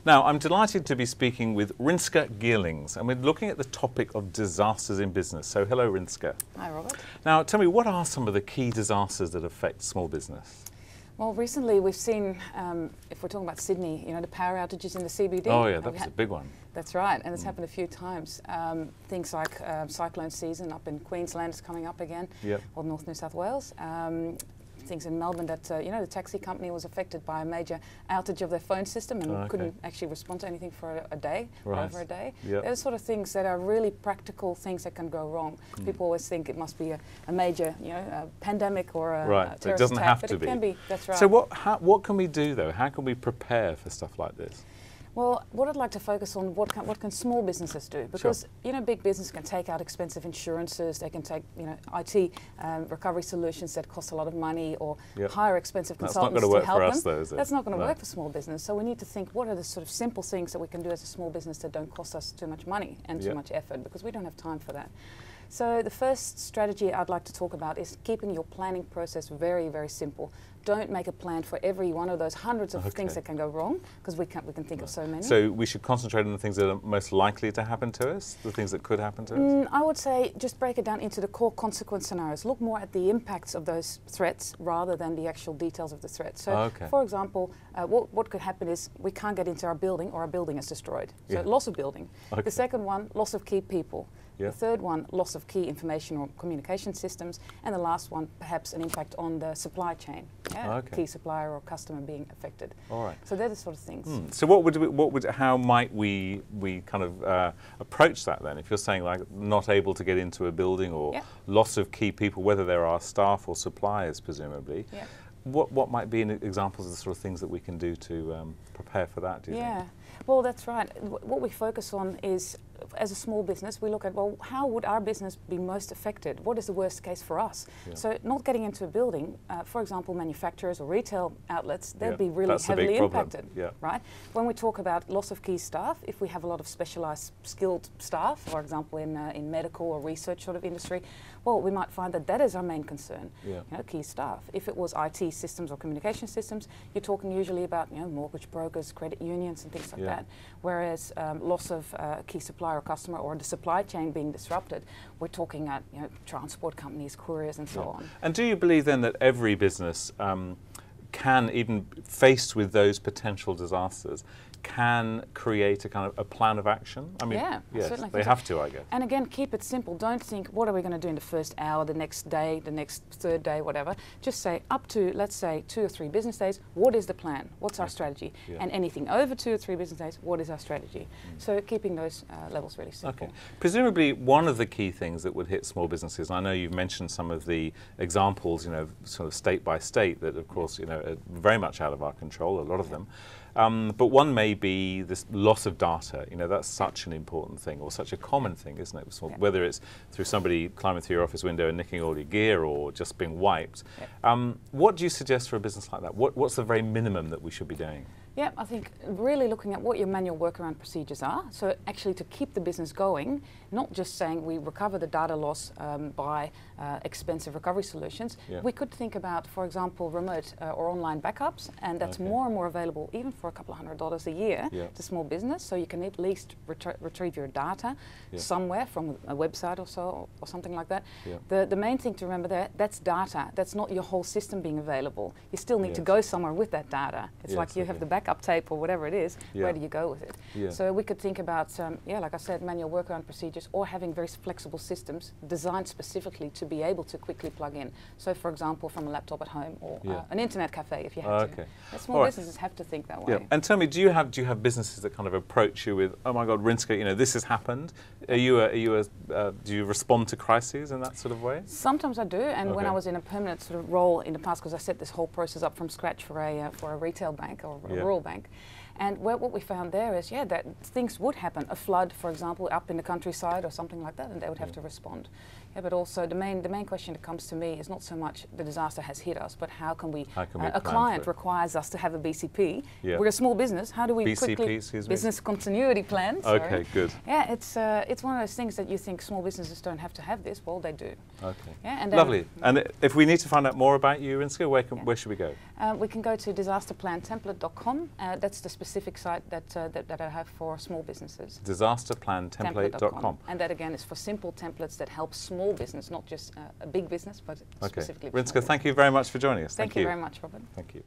Now, I'm delighted to be speaking with Rinske Geerlings, and we're looking at the topic of disasters in business. So, hello, Rinske. Hi, Robert. Now, tell me, what are some of the key disasters that affect small business? Well, recently we've seen, if we're talking about Sydney, you know, the power outages in the CBD. Oh, yeah, that was a big one. That's right, and it's happened a few times. Things like cyclone season up in Queensland is coming up again, or North New South Wales. Things in Melbourne that, you know, the taxi company was affected by a major outage of their phone system and couldn't actually respond to anything for a day, over a day. They're the sort of things that are really practical things that can go wrong. People always think it must be a major, you know, a pandemic or a terrorist it doesn't attack, have but to it be. can be. That's right. So what can we do, though? How can we prepare for stuff like this? Well, what I'd like to focus on, what can small businesses do? Because, you know, big business can take out expensive insurances, they can take, you know, IT recovery solutions that cost a lot of money, or hire expensive consultants to help them. That's not going to work for us, though, is it? That's not going to work for small business. So we need to think, what are the sort of simple things that we can do as a small business that don't cost us too much money and too much effort, because we don't have time for that. So the first strategy I'd like to talk about is keeping your planning process very, very simple. Don't make a plan for every one of those hundreds of things that can go wrong, because we can think of so many. So we should concentrate on the things that are most likely to happen to us, the things that could happen to us? I would say just break it down into the core consequence scenarios. Look more at the impacts of those threats rather than the actual details of the threat. So, for example, what could happen is we can't get into our building, or our building is destroyed. So loss of building. The second one, loss of key people. The third one, loss of key information or communication systems, and the last one, perhaps an impact on the supply chain. Key supplier or customer being affected. All right. So they're the sort of things. So how might we kind of approach that then? If you're saying like not able to get into a building, or loss of key people, whether there are staff or suppliers, presumably. What might be examples of the sort of things that we can do to prepare for that, do you think? Well, that's right. What we focus on is, as a small business, we look at, well, how would our business be most affected? What is the worst case for us? So not getting into a building, for example, manufacturers or retail outlets, they'd be really heavily impacted, right? When we talk about loss of key staff, if we have a lot of specialised skilled staff, for example, in medical or research sort of industry, well, we might find that is our main concern, you know, key staff. If it was IT systems or communication systems, you're talking usually about, you know, mortgage brokers, credit unions and things like that. Whereas loss of key supplier or customer, or the supply chain being disrupted, we're talking at, you know, transport companies, couriers and so on. And do you believe then that every business can, even faced with those potential disasters, can create a kind of a plan of action? I mean, yes, they have to, I guess. And again, keep it simple. Don't think, what are we going to do in the first hour, the next day, the next third day, whatever. Just say, up to, let's say, 2 or 3 business days, what is the plan? What's our strategy? And anything over 2 or 3 business days, what is our strategy? So keeping those levels really simple. Presumably, one of the key things that would hit small businesses, and I know you've mentioned some of the examples, you know, sort of state by state, that of course, you know, are very much out of our control, a lot of them. But one may be this loss of data. You know, that's such an important thing, or such a common thing, isn't it? So whether it's through somebody climbing through your office window and nicking all your gear, or just being wiped. What do you suggest for a business like that? What's the very minimum that we should be doing? Yeah, I think really looking at what your manual workaround procedures are. So actually to keep the business going, not just saying we recover the data loss by expensive recovery solutions. We could think about, for example, remote or online backups, and that's more and more available, even for a couple of $100s a year to small business. So you can at least retrieve your data somewhere from a website or so, or something like that. The main thing to remember there, that's data. That's not your whole system being available. You still need to go somewhere with that data. It's like you have the backup tape or whatever it is, where do you go with it? So we could think about, like I said, manual workaround procedures, or having very flexible systems designed specifically to be able to quickly plug in. So for example, from a laptop at home, or an internet cafe if you have to. Small businesses have to think that way. And tell me, do you have businesses that kind of approach you with, oh my God, Rinske, you know, this has happened? Do you respond to crises in that sort of way? Sometimes I do, and when I was in a permanent sort of role in the past, because I set this whole process up from scratch for a retail bank or a rural bank. And what we found there is, that things would happen. A flood, for example, up in the countryside or something like that, and they would have to respond. But also the main question that comes to me is not so much the disaster has hit us, but how can we a client requires us to have a BCP. We're a small business. How do we quickly business continuity plan? Okay, good. It's one of those things that you think small businesses don't have to have this. Well, they do. Okay. And lovely. And if we need to find out more about you, Rinske, where should we go? We can go to disasterplantemplate.com Disasterplantemplate.com. That's the specific site that I have for small businesses. Disasterplantemplate.com. And that again is for simple templates that help small business, not just a big business, but specifically for Rinske, small thank you very much for joining us. Thank you very much, Robert. Thank you.